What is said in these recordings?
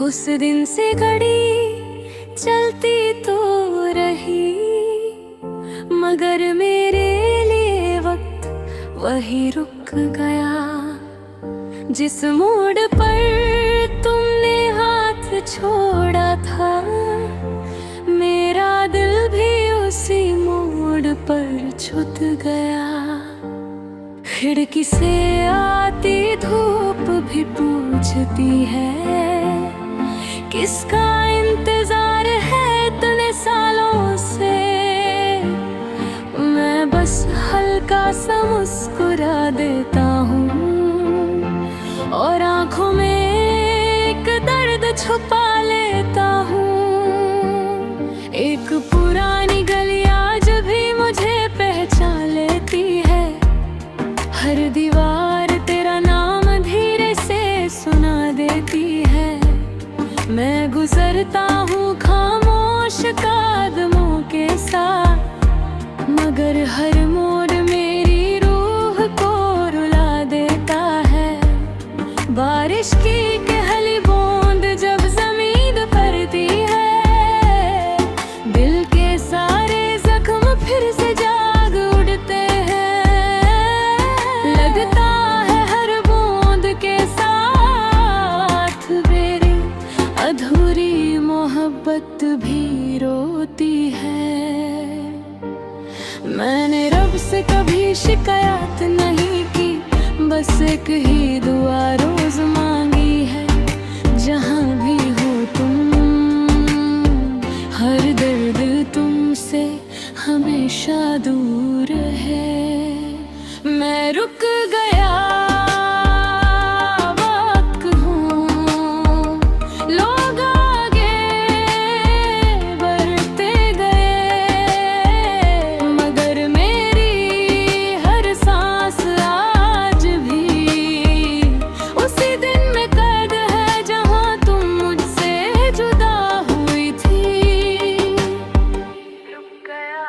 उस दिन से घड़ी चलती तो रही, मगर मेरे लिए वक्त वही रुक गया। जिस मोड़ पर तुमने हाथ छोड़ा था, मेरा दिल भी उसी मोड़ पर छुप गया। खिड़की से आती धूप भी पूछती है, किसका इंतजार है इतने सालों से। मैं बस हल्का सा मुस्कुरा देता हूँ और आंखों में एक दर्द छुपा लेता हूँ। एक पुरानी गली आज भी मुझे पहचान लेती है, हर दीवार तेरा नाम धीरे से सुना देती है। मैं गुजरता हूँ खामोश कदमों के साथ, मगर हर मोड़ मेरी रूह को रुला देता है। बारिश की कहली बूंद जब जमीन पड़ती है, दिल के सारे जख्म फिर से जाग उठते हैं। लगता है हर बूंद के साथ मेरी अधूरी मोहब्बत भी रोती है। मैंने रब से कभी शिकायत नहीं की, बस एक ही दुआ रोज मांगी है। जहाँ भी हो तुम, हर दर्द तुमसे हमेशा दूर है। मैं रुक गया वक्त हूँ, लोग आगे बढ़ते गए, मगर मेरी हर सांस आज भी उसी दिन में कैद है जहाँ तुम मुझसे जुदा हुई थी। रुक गया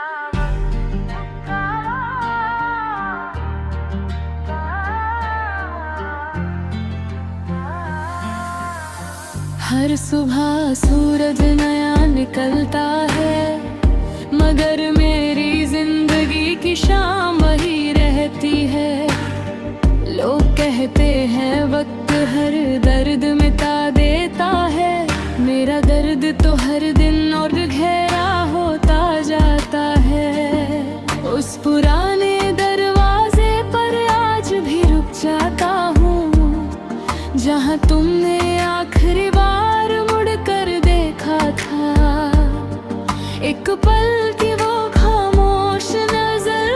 हर सुबह सूरज नया निकलता है, मगर मेरी जिंदगी की शाम वही रहती है। लोग कहते हैं वक्त हर दर्द मिटा देता है, मेरा दर्द तो हर दिन और गहरा होता जाता है। उस पुराने दरवाजे पर आज भी रुक जाता हूँ, जहाँ तुमने आखिरी बार मुड़कर देखा था। एक पल की वो खामोश नजर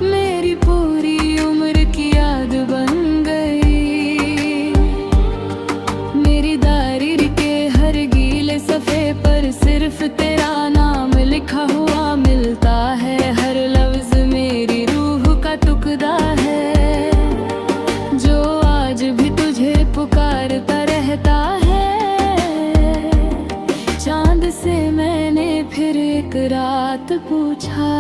मेरी पूरी उम्र की याद बन गई। मेरी डायरी के हर गीले सफ़े पर सिर्फ तेरा नाम लिखा हुआ मिलता है। हर लफ्ज मेरी रूह का टुकड़ा है, जो आज भी तुझे पुकारता रहता है। चांद से मैंने फिर एक रात पूछा,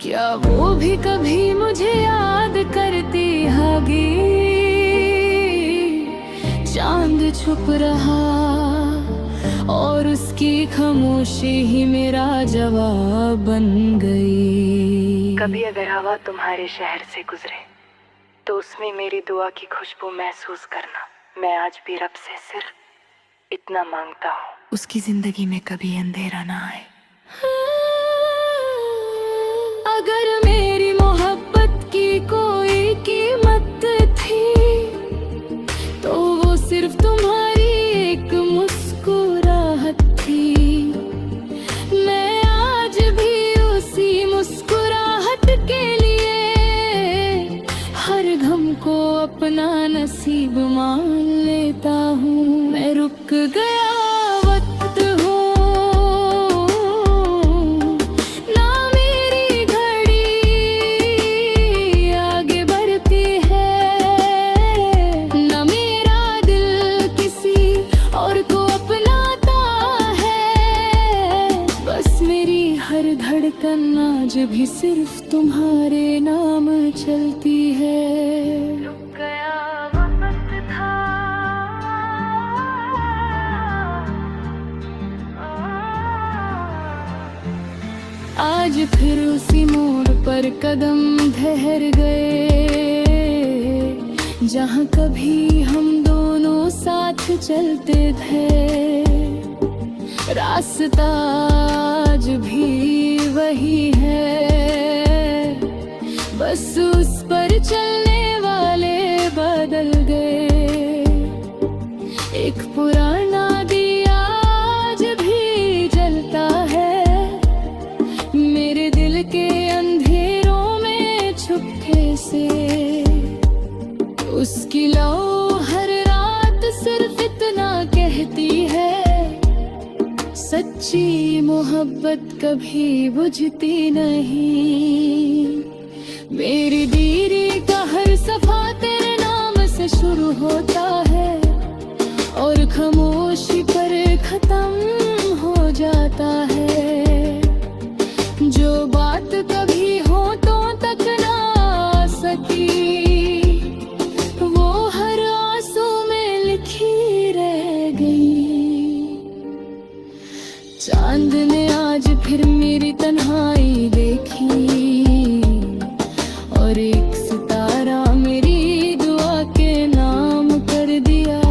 क्या वो भी कभी मुझे याद करती होगी। चांद चुप रहा और उसकी खामोशी ही मेरा जवाब बन गई। कभी अगर हवा तुम्हारे शहर से गुजरे तो उसमें मेरी दुआ की खुशबू महसूस करना। मैं आज भी रब से सिर्फ इतना मांगता हूँ, उसकी जिंदगी में कभी अंधेरा ना आए। अगर मेरी मोहब्बत की कोई कीमत थी, तो वो सिर्फ तुम्हारी एक मुस्कुराहट थी। मैं आज भी उसी मुस्कुराहट के लिए हर गम को अपना नसीब मान लेता हूँ। मैं रुक गया वक्त हूँ, ना मेरी घड़ी आगे बढ़ती है, ना मेरा दिल किसी और को अपनाता है। बस मेरी हर धड़कन आज भी सिर्फ तुम्हारे नाम चलती है। रुक गया वक्त आज फिर उसी मोड़ पर कदम ठहर गए, जहाँ कभी हम दोनों साथ चलते थे। रास्ता आज भी वही है, बस उस पर चलने वाले बदल गए। एक पुराना दिया आज भी जलता है मेरे दिल के अंधेरों में चुपके से। उसकी लौ हर रात सिर्फ इतना कहती है, सच्ची मोहब्बत कभी बुझती नहीं। मेरी दीरी का हर सफा तेरे नाम से शुरू होता है और खामोशी पर खत्म हो जाता है। जो बात कभी होठों तक ना आ सकी, वो हर आंसू में लिखी रह गई। चांद ने आज फिर मेरी तन्हाई देखी और एक सितारा मेरी दुआ के नाम कर दिया।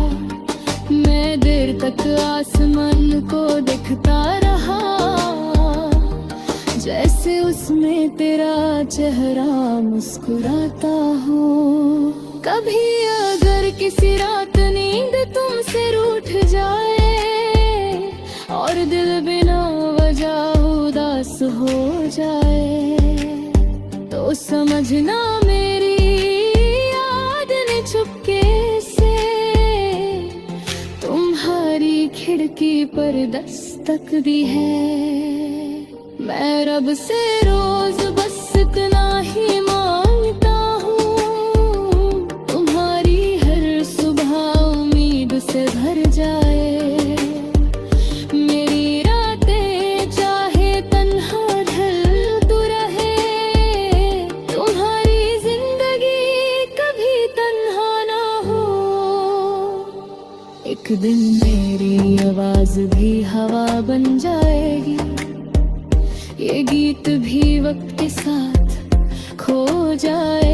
मैं देर तक आसमान को देखता रहा, जैसे उसमें तेरा चेहरा मुस्कुराता हो। कभी अगर किसी रात नींद तुमसे रूठ जाए और दिल बिना वजह उदास हो जाए, तो समझना मेरी याद ने चुपके से तुम्हारी खिड़की पर दस्तक दी है। मैं रब से रोज बस इतना ही मांगता हूँ, तुम्हारी हर सुबह उम्मीद से भर जाए। मेरी रातें चाहे तन्हा ढलती रहे, तुम्हारी जिंदगी कभी तन्हा ना हो। एक दिन मेरी आवाज भी हवा बन जाएगी, ये गीत भी वक्त के साथ खो जाए।